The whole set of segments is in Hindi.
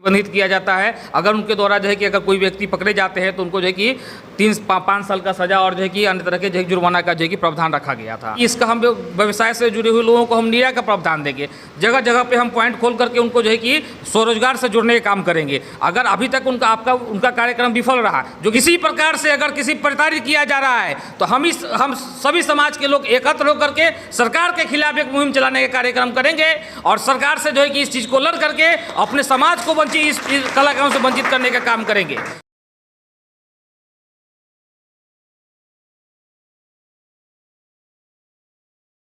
प्रतिबंधित किया जाता है। अगर उनके द्वारा जो है कि अगर कोई व्यक्ति पकड़े जाते हैं तो उनको जो है कि 3-5 साल का सजा और जो है कि अन्य तरह के जो है जुर्माना का जो है कि प्रावधान रखा गया था। इसका हम व्यवसाय से जुड़े हुए लोगों को हम नीरा का प्रावधान देंगे। जगह जगह पे हम पॉइंट खोल करके उनको जो है कि स्वरोजगार से जुड़ने का काम करेंगे। अगर अभी तक उनका कार्यक्रम विफल रहा, जो किसी प्रकार से अगर किसी प्रताड़ित किया जा रहा है, तो हम सभी समाज के लोग एकत्र होकर के सरकार के खिलाफ एक मुहिम चलाने का कार्यक्रम करेंगे और सरकार से जो है कि इस चीज़ को लड़ करके अपने समाज को इस कलाकारों से वंचित करने का काम करेंगे।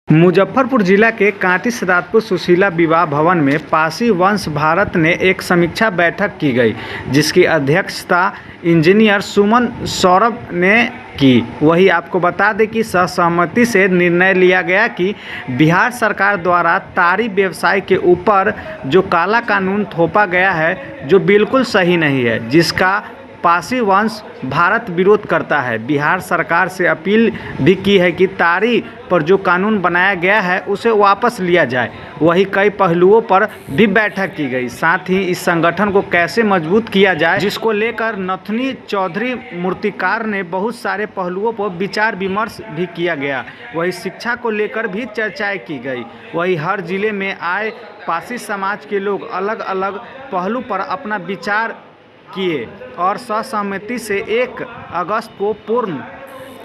मुजफ्फरपुर जिला के कांटी सदातपुर सुशीला विवाह भवन में पासी वंश भारत ने एक समीक्षा बैठक की गई, जिसकी अध्यक्षता इंजीनियर सुमन सौरभ ने की। वही आपको बता दें कि सहमति से निर्णय लिया गया कि बिहार सरकार द्वारा तारी व्यवसाय के ऊपर जो काला कानून थोपा गया है, जो बिल्कुल सही नहीं है, जिसका पासी वंश भारत विरोध करता है। बिहार सरकार से अपील भी की है कि तारी पर जो कानून बनाया गया है उसे वापस लिया जाए। वही कई पहलुओं पर भी बैठक की गई। साथ ही इस संगठन को कैसे मजबूत किया जाए, जिसको लेकर नथनी चौधरी मूर्तिकार ने बहुत सारे पहलुओं पर विचार विमर्श भी किया गया। वही शिक्षा को लेकर भी चर्चाएँ की गई। वही हर जिले में आए पासी समाज के लोग अलग अलग पहलू पर अपना विचार किए और सहमति से 1 अगस्त को पूर्ण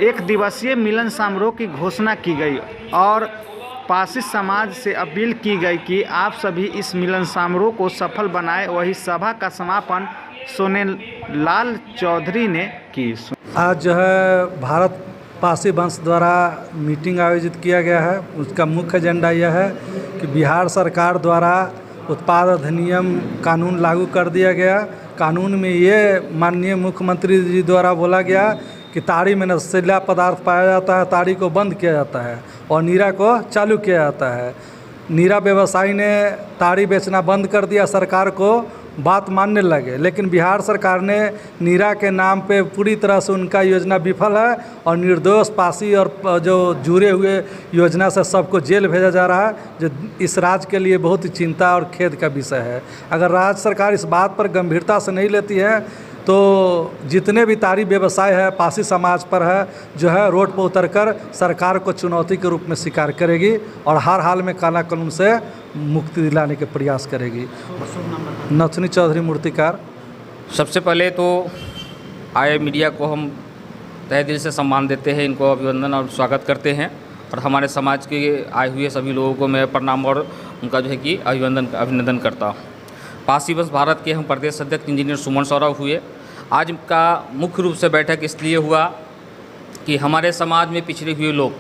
1 दिवसीय मिलन समारोह की घोषणा की गई और पासी समाज से अपील की गई कि आप सभी इस मिलन समारोह को सफल बनाएं। वही सभा का समापन सोनेलाल चौधरी ने की। आज जो है भारत पासी वंश द्वारा मीटिंग आयोजित किया गया है। उसका मुख्य एजेंडा यह है कि बिहार सरकार द्वारा उत्पाद अधिनियम कानून लागू कर दिया गया। कानून में ये माननीय मुख्यमंत्री जी द्वारा बोला गया कि ताड़ी में नशीला पदार्थ पाया जाता है, ताड़ी को बंद किया जाता है और नीरा को चालू किया जाता है। नीरा व्यवसायी ने ताड़ी बेचना बंद कर दिया, सरकार को बात मानने लगे, लेकिन बिहार सरकार ने नीरा के नाम पे पूरी तरह से उनका योजना विफल है और निर्दोष पासी और जो जुड़े हुए योजना से सबको जेल भेजा जा रहा है, जो इस राज्य के लिए बहुत ही चिंता और खेद का विषय है। अगर राज्य सरकार इस बात पर गंभीरता से नहीं लेती है तो जितने भी तारी व्यवसाय है पासी समाज पर है, जो है रोड पर उतरकर सरकार को चुनौती के रूप में स्वीकार करेगी और हर हाल में काला कानून से मुक्ति दिलाने के प्रयास करेगी। नथनी चौधरी मूर्तिकार। सबसे पहले तो आए मीडिया को हम तहे दिल से सम्मान देते हैं, इनको अभिनंदन और स्वागत करते हैं और हमारे समाज के आए हुए सभी लोगों को मैं प्रणाम और उनका जो है कि अभिनंदन करता हूँ। पासी वंश भारत के हम प्रदेश अध्यक्ष इंजीनियर सुमन सौरभ हुए। आज का मुख्य रूप से बैठक इसलिए हुआ कि हमारे समाज में पिछड़े हुए लोग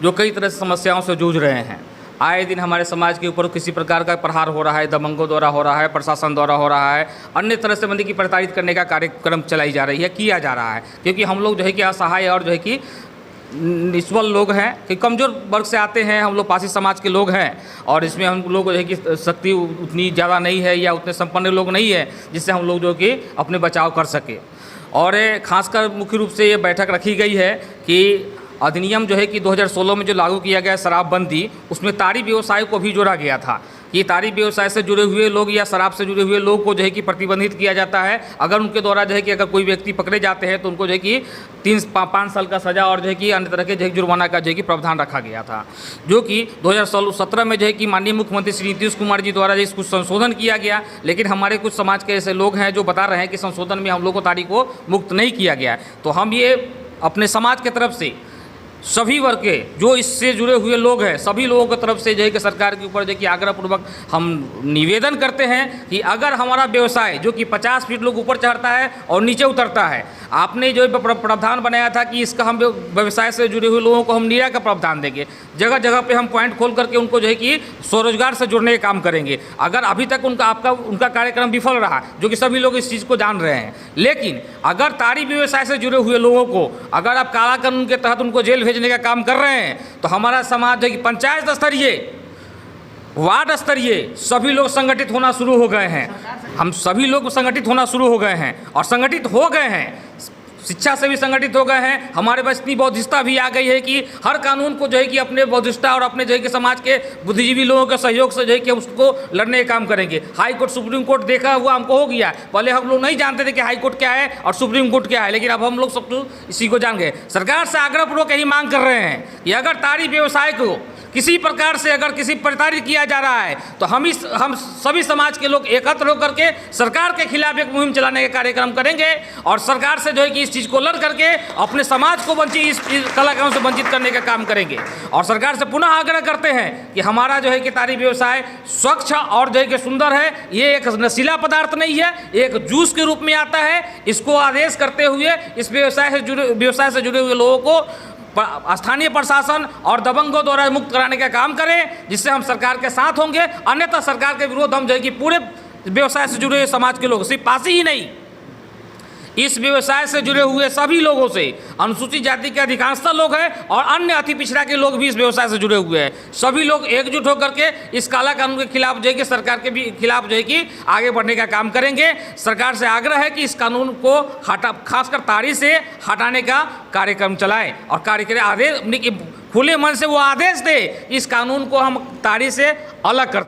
जो कई तरह से समस्याओं से जूझ रहे हैं, आए दिन हमारे समाज के ऊपर किसी प्रकार का प्रहार हो रहा है, दबंगों द्वारा हो रहा है, प्रशासन द्वारा हो रहा है, अन्य तरह से बंदी की प्रताड़ित करने का कार्यक्रम चलाई जा रही है, किया जा रहा है। क्योंकि हम लोग जो है कि असहाय और जो है कि निस्बल लोग हैं कि कमज़ोर वर्ग से आते हैं, हम लोग पासी समाज के लोग हैं और इसमें हम लोग जो है कि शक्ति उतनी ज़्यादा नहीं है या उतने संपन्न लोग नहीं है जिससे हम लोग जो कि अपने बचाव कर सके। और खासकर मुख्य रूप से ये बैठक रखी गई है कि अधिनियम जो है कि 2016 में जो लागू किया गया शराबबंदी, उसमें तारी व्यवसाय को भी जोड़ा गया था कि तारी व्यवसाय से जुड़े हुए लोग या शराब से जुड़े हुए लोग को जो है कि प्रतिबंधित किया जाता है। अगर उनके द्वारा जो है कि अगर कोई व्यक्ति पकड़े जाते हैं तो उनको जो है कि 3-5 साल का सजा और जो है कि अन्य तरह के जो है जुर्माना का जो है कि प्रावधान रखा गया था, जो कि 2017 में जो है कि माननीय मुख्यमंत्री श्री नीतीश कुमार जी द्वारा इसको संशोधन किया गया। लेकिन हमारे कुछ समाज के ऐसे लोग हैं जो बता रहे हैं कि संशोधन में हम लोग को तारी को मुक्त नहीं किया गया। तो हम ये अपने समाज की तरफ से सभी वर्ग के जो इससे जुड़े हुए लोग हैं, सभी लोगों की तरफ से जो है कि सरकार के ऊपर जो है कि आग्रहपूर्वक हम निवेदन करते हैं कि अगर हमारा व्यवसाय जो कि 50 फीट लोग ऊपर चढ़ता है और नीचे उतरता है, आपने जो प्रावधान बनाया था कि इसका हम व्यवसाय से जुड़े हुए लोगों को हम नीरा का प्रावधान देंगे। जगह जगह पे हम पॉइंट खोल करके उनको जो है कि स्वरोजगार से जुड़ने का काम करेंगे। अगर अभी तक उनका कार्यक्रम विफल रहा, जो कि सभी लोग इस चीज़ को जान रहे हैं, लेकिन अगर तारी व्यवसाय से जुड़े हुए लोगों को अगर आप काला कानून के तहत उनको जेल भेजने का काम कर रहे हैं, तो हमारा समाज है कि पंचायत स्तरीय, वार्ड स्तरीय सभी लोग संगठित होना शुरू हो गए हैं। हम सभी लोग संगठित होना शुरू हो गए हैं और संगठित हो गए हैं। शिक्षा से भी संगठित हो गए हैं। हमारे पास इतनी बौद्धिकता भी आ गई है कि हर कानून को जो है कि अपने बौद्धिकता और अपने जो है कि समाज के बुद्धिजीवी लोगों के सहयोग से जो है कि उसको लड़ने का काम करेंगे। हाई कोर्ट सुप्रीम कोर्ट देखा हुआ हमको हो गया। पहले हम लोग नहीं जानते थे कि हाई कोर्ट क्या है और सुप्रीम कोर्ट क्या है, लेकिन अब हम लोग सब इसी को जान गए। सरकार से आग्रहपूर्वक यही मांग कर रहे हैं कि अगर तारी व्यवसाय को किसी प्रकार से अगर किसी प्रताड़ित किया जा रहा है तो हम सभी समाज के लोग एकत्र होकर के सरकार के खिलाफ एक मुहिम चलाने का कार्यक्रम करेंगे और सरकार से जो है कि इस चीज़ को लड़ करके अपने समाज को इस कलाकारों से वंचित करने का काम करेंगे। और सरकार से पुनः आग्रह करते हैं कि हमारा जो है कि तारी व्यवसाय स्वच्छ और जो है कि सुंदर है। ये एक नशीला पदार्थ नहीं है, एक जूस के रूप में आता है। इसको आदेश करते हुए इस व्यवसाय से जुड़े हुए लोगों को स्थानीय प्रशासन और दबंगों द्वारा मुक्त कराने का काम करें, जिससे हम सरकार के साथ होंगे। अन्यथा सरकार के विरोध हम जो है कि पूरे व्यवसाय से जुड़े समाज के लोग, सिर्फ पासी ही नहीं, इस व्यवसाय से जुड़े हुए सभी लोगों से, अनुसूचित जाति के अधिकांशतः लोग हैं और अन्य अति पिछड़ा के लोग भी इस व्यवसाय से जुड़े हुए हैं। सभी लोग एकजुट होकर के इस काला कानून के खिलाफ जो है कि सरकार के भी खिलाफ जो है कि आगे बढ़ने का काम करेंगे। सरकार से आग्रह है कि इस कानून को खासकर तारी से हटाने का कार्यक्रम चलाएं और कार्यक्रम आदेश खुले मन से वो आदेश दे, इस कानून को हम तारी से अलग करते